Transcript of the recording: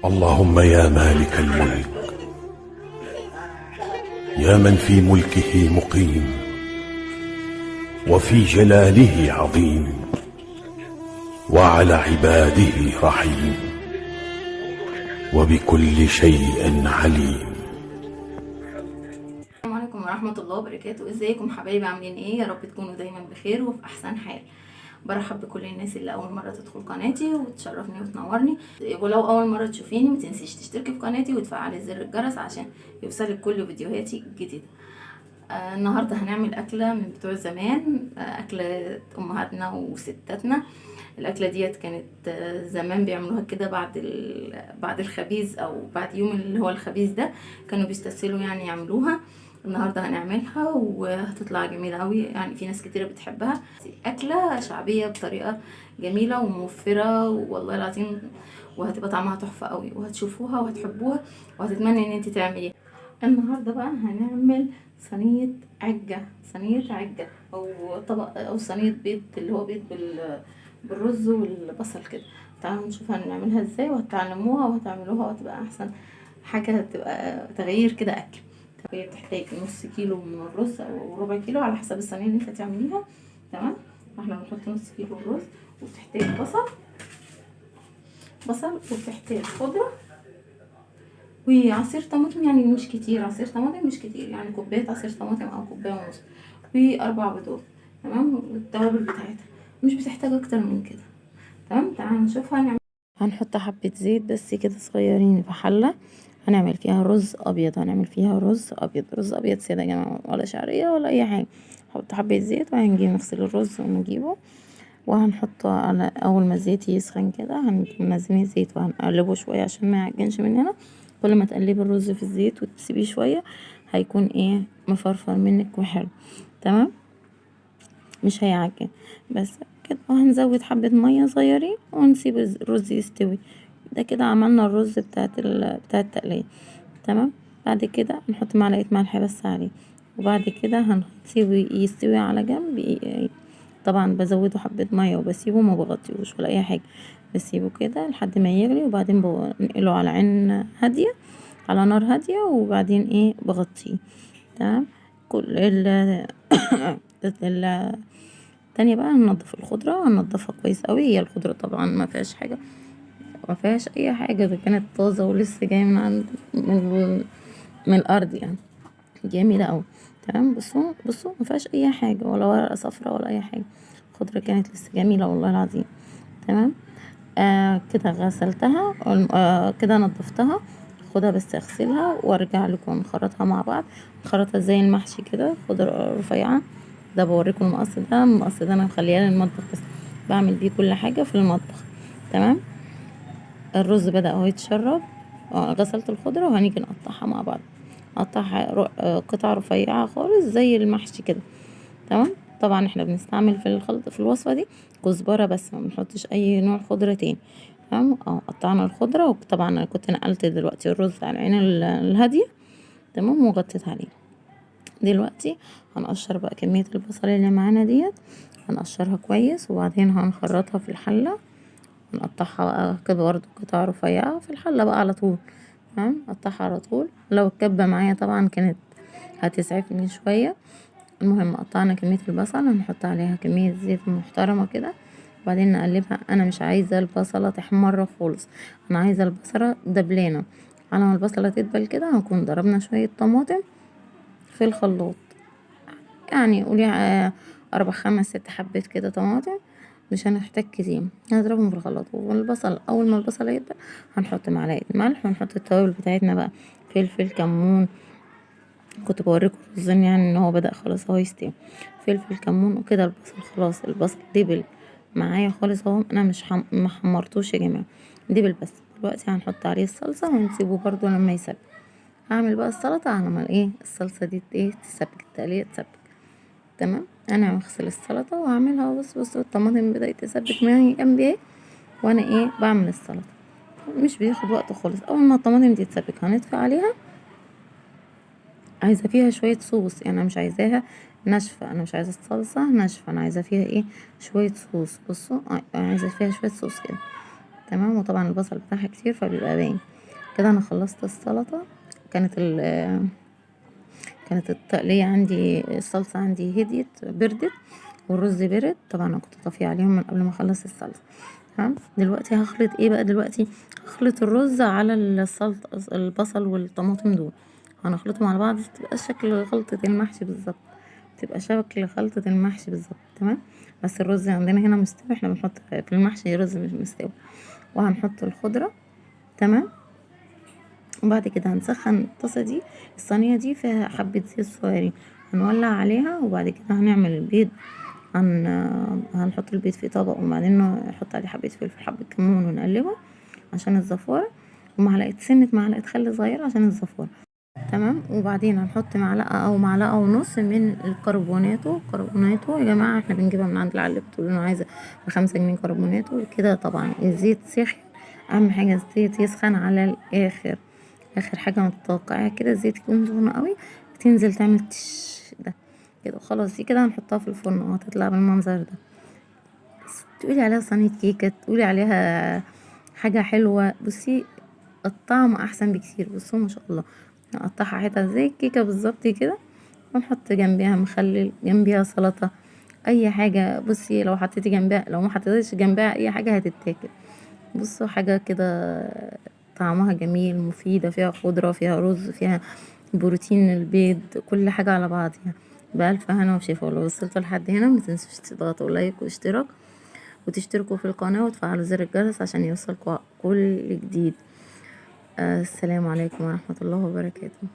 اللهم يا مالك الملك، يا من في ملكه مقيم وفي جلاله عظيم وعلى عباده رحيم وبكل شيء عليم. السلام عليكم ورحمة الله وبركاته. ازيكم حبايبي، عاملين ايه؟ يا رب تكونوا دايما بخير وفي احسن حال. برحب بكل الناس اللي اول مرة تدخل قناتي وتشرفني وتنورني، ولو اول مرة تشوفيني متنسيش تشتركي في قناتي وتفعلي زر الجرس عشان يوصلك كل فيديوهاتي الجديدة. النهاردة هنعمل أكلة من بتوع زمان، أكلة أمهاتنا وستاتنا. الأكلة ديت كانت زمان بيعملوها كده بعد الخبيز أو بعد يوم اللي هو الخبيز ده، كانوا بيستسهلوا يعني يعملوها. النهاردة هنعملها وهتطلع جميلة أوي، يعني في ناس كتيرة بتحبها. أكلة شعبية بطريقة جميلة وموفرة والله العظيم، وهتبقى طعمها تحفة أوي، وهتشوفوها وهتحبوها وهتتمنى ان انت تعمليها. النهارده بقى هنعمل صينية عجة او طبق او صينية بيض، اللي هو بيض بالرز والبصل كده. تعالوا نشوف هنعملها ازاي وهتعلموها وهتعملوها وهتبقى احسن حاجة، هتبقى تغيير كده اكل. هي بتحتاج نص كيلو من الرز او ربع كيلو على حسب الصينية اللي انت تعمليها. تمام، احنا بنحط نص كيلو رز، وبتحتاج بصل وبتحتاج خضرة وعصير طماطم، يعني مش كتير، عصير طماطم مش كتير، يعني كوباية عصير طماطم او كوباية ونص، واربع بيضات. تمام، والتوابل بتاعتها مش بتحتاج اكتر من كده. تمام، تعالوا نشوفها نعمل. هنحط حبة زيت بس كده صغيرين في حلة، هنعمل فيها رز ابيض، رز ابيض ساده يا جماعه، ولا شعريه ولا اي حاجه. نحط حبه زيت وهنجيب نغسل الرز ونجيبه، وهنحطه على اول ما الزيت يسخن كده هنجيب منزلين الزيت وهنقلبه شويه عشان ما يعجنش مننا. كل ما تقلبي الرز في الزيت وتسيبيه شويه هيكون ايه، مفرفر منك وحلو. تمام، مش هيعجن بس كده. وهنزود حبه ميه صغيرين ونسيب الرز يستوي. ده كده عملنا الرز بتاع التقليه. تمام، بعد كده نحط معلقه ملح بس عليه، وبعد كده هنسيبه يستوي على جنب. طبعا بزوده حبة مية وبسيبه، ما بغطيهوش ولا اي حاجة، بسيبه كده لحد ما يغلي، وبعدين بنقله على عين هادية، على نار هادية، وبعدين ايه بغطيه. تمام، كل التانية بقى هننضف الخضرة، هننضفها كويس قوي. هي الخضرة طبعا ما فيهاش حاجة، ما فيهاش اي حاجة، ده كانت طازة ولسه جاية من الارض يعني، جميلة اوي. تمام، بصوا ما فيهاش اي حاجة، ولا ورقة صفرا ولا اي حاجة، الخضرة كانت لسه جميلة والله العظيم. تمام، كده غسلتها، كده نضفتها. خدها بس اغسلها وارجع لكم نخرطها مع بعض. نخرطها زي المحشي كده، خضرة رفيعة. ده بوريكم المقص ده انا مخليها للمطبخ بس، بعمل بيه كل حاجة في المطبخ. تمام، الرز بدأ اهو يتشرب. غسلت الخضرة وهنيجي نقطعها مع بعض، نقطعها قطع رفيعة خالص زي المحشي كده. تمام، طبعا احنا بنستعمل في الخلط في الوصفة دي كزبرة بس، ما بنحطش اي نوع خضرة تاني. تمام، قطعنا الخضرة، وطبعا انا كنت نقلت دلوقتي الرز على العين الهادية. تمام، وغطيت عليه. دلوقتي هنقشر بقى كمية البصل اللي معانا ديت، هنقشرها كويس، وبعدين هنخرطها في الحلة، نقطعها بقى كده برضه قطع رفيعة في الحلة بقى على طول. تمام، نقطعها على طول. لو الكبة معايا طبعا كانت هتسعفني شوية. المهم قطعنا كمية البصل، هنحط عليها كمية زيت محترمة كده، وبعدين نقلبها. انا مش عايزة البصلة تحمر خالص، انا عايزة البصلة دبلانة. على ما البصلة تدبل كده هنكون ضربنا شوية طماطم في الخلاط، يعني قولي 4 5 6 حبات كده طماطم، مش هنحتاج كتير. هنضربهم في الخلاط، والبصل اول ما البصل يدبل هنحط معلقة ملح، ونحط التوابل بتاعتنا بقى، فلفل، كمون. كنت بوريكم الرزين يعني ان هو بدأ خلاص اهو يستوي، فلفل، كمون وكده. البصل خلاص، البصل دبل معايا خالص اهو، انا مش ما حمرتوش يا جماعه، دبل بس. دلوقتي هنحط عليه الصلصه ونسيبه برضو لما يسبك. هعمل بقى السلطه على ما ايه الصلصه دي ايه تسبك، التقليه تسبك. تمام، انا هغسل السلطه واعملها. بص الطماطم بدأت تسبك معايا جنبي اهي، وانا ايه بعمل السلطه. مش بياخد وقت خالص. اول ما الطماطم دي تسبك هنطفي عليها. عايزة فيها شوية صوص، يعني انا مش عايزاها ناشفة، انا مش عايزة الصلصة ناشفة، انا عايزة فيها ايه شوية صوص. بصوا عايزة فيها شوية صوص كده. تمام. وطبعا البصل بتاعها كتير فبيبقى باين كده. انا خلصت السلطة. كانت كانت التقلية عندي، الصلصة عندي هديت بردت، والرز برد. طبعا انا كنت طافية عليهم من قبل ما اخلص الصلصة. تمام. دلوقتي هخلط ايه بقى؟ دلوقتي هخلط الرز على السلطة، البصل والطماطم دول هنخلطهم على بعض، تبقى شكل خلطة المحشي بالظبط، تبقى شكل خلطة المحشي بالظبط. تمام. بس الرز عندنا هنا مستوي، احنا بنحط في المحشي رز مش مستوي. وهنحط الخضرة. تمام. وبعد كده هنسخن الطاسة دي، الصينية دي فيها حبة زيت صغيرين، هنولع عليها. وبعد كده هنعمل البيض. هنحط البيض في طبق، وبعدين نحط عليه حبة فلفل، حبة كمون، ونقلبه عشان الزفارة، ومعلقة معلقة خل صغيرة عشان الزفارة. تمام. وبعدين هنحط معلقة أو معلقة ونص من الكربوناتو. يا جماعة احنا بنجيبها من عند العلب، بتقول له عايزة ب5 جنيه كربوناتو كده. طبعا الزيت سخن، أهم حاجة الزيت يسخن على الآخر. آخر حاجة ما تتوقعيها كده الزيت يكون سخن قوي، تنزل تعمل تش ده كده. خلاص دي كده هنحطها في الفرن وهتطلع بالمنظر ده. تقولي عليها صينية كيكة، تقولي عليها حاجة حلوة. بصي الطعم احسن بكتير. بصوا ما شاء الله، نقطعها حتت زي الكيكة بالظبط كده، ونحط جنبيها مخلل، جنبيها سلطة، اي حاجة. بصي لو حطيتي جنبها، لو ما حطيتيش جنبها اي حاجة هتتاكل. بصوا حاجة كده طعمها جميل، مفيدة، فيها خضرة، فيها رز، فيها بروتين، البيض، كل حاجة على بعضها. بألف هنا وشفا. ولو وصلتوا لحد هنا متنسوش تضغطوا لايك واشتراك، وتشتركوا في القناة وتفعلوا زر الجرس عشان يوصلكوا كل جديد. السلام عليكم ورحمة الله وبركاته.